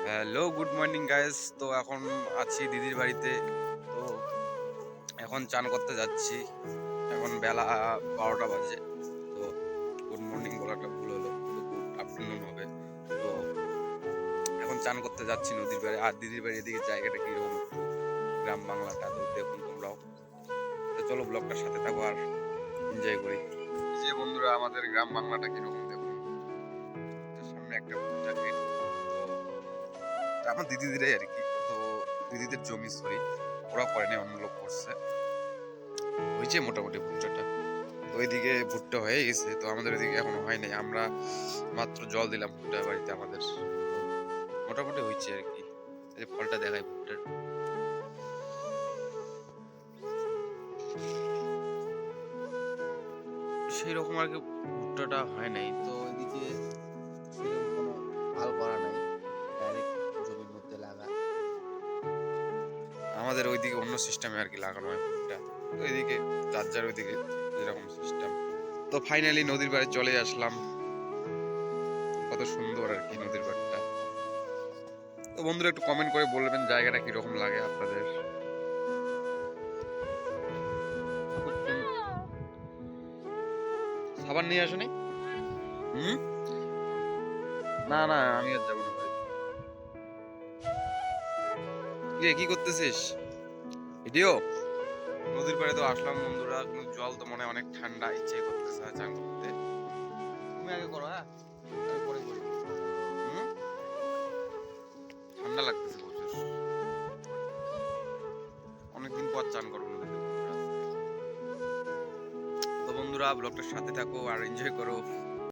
Hello, good morning guys. তো এখন আছি দিদির বাড়িতে। তো এখন চান করতে যাচ্ছি। এখন বেলা 12টা বাজে। তো গুড মর্নিং বলাটা ভুল হলো, তো গুড আফটারনুন হবে। তো এখন চান করতে যাচ্ছি নদীর পাড়ে। আর দিদির বাড়ির এদিকে জায়গাটা কিরকম, একটু গ্রাম বাংলাটা তো দেখুন তোমরাও। তো চলো ব্লগটার সাথে থাকো আর এনজয় করি। এই যে বন্ধুরা, আমাদের গ্রাম বাংলাটা কিরকম দেখুন। তার সামনে একটা ভুট্টার ক্ষেত। তো আমার দিদিদের আর কি। তো দিদিদের জমি, সরি, ওরা করেনি, অন্য লোক করছে। হয়েছে মোটামুটি ভুট্টাটা। তো ওইদিকে ভুট্টা হয়ে গেছে, তো আমাদের ওইদিকে এখনো হয় নাই। আমরা মাত্র জল দিলাম ভুট্টা বাড়িতে আমাদের। তো মোটামুটি হয়েছে আর কি। এই যে ফলটা দেখায় ভুট্টার, সেই রকম আর কি ভুট্টাটা হয় নাই। তো ওইদিকে সেরকম কোনো হাল করা নাই, ডাইরেক্ট জমির মধ্যে লাগা। আমাদের ওইদিকে অন্য সিস্টেমে আর কি লাগানো হয় ভুট্টা। তো ওইদিকে যার যার ওইদিকে যেরকম সিস্টেম। তো ফাইনালি নদীর পাড়ে চলে আসলাম। কত সুন্দর আর কি নদীর পাড়টা। তো বন্ধুরা একটু কমেন্ট করে বলবেন জায়গাটা কিরকম লাগে আপনাদের। সাবান নিয়ে আসনি? হুম, না না, আমি আর যাবো না ভাই। কি করতেছিস? ভিডিও? নদীর পাড়ে তো আসলাম বন্ধুরা, কিন্তু জল তো মনে হয় অনেক ঠান্ডা, ইচ্ছে করতেছে না চান করতে। তুমি আগে করো, হ্যাঁ, আমি পরে করি। হুম, ঠান্ডা লাগতেছে প্রচুর। অনেকদিন পর চান করবো নদীতে বন্ধুরা। তো বন্ধুরা ব্লগটার সাথে থাকো আর এনজয় করো।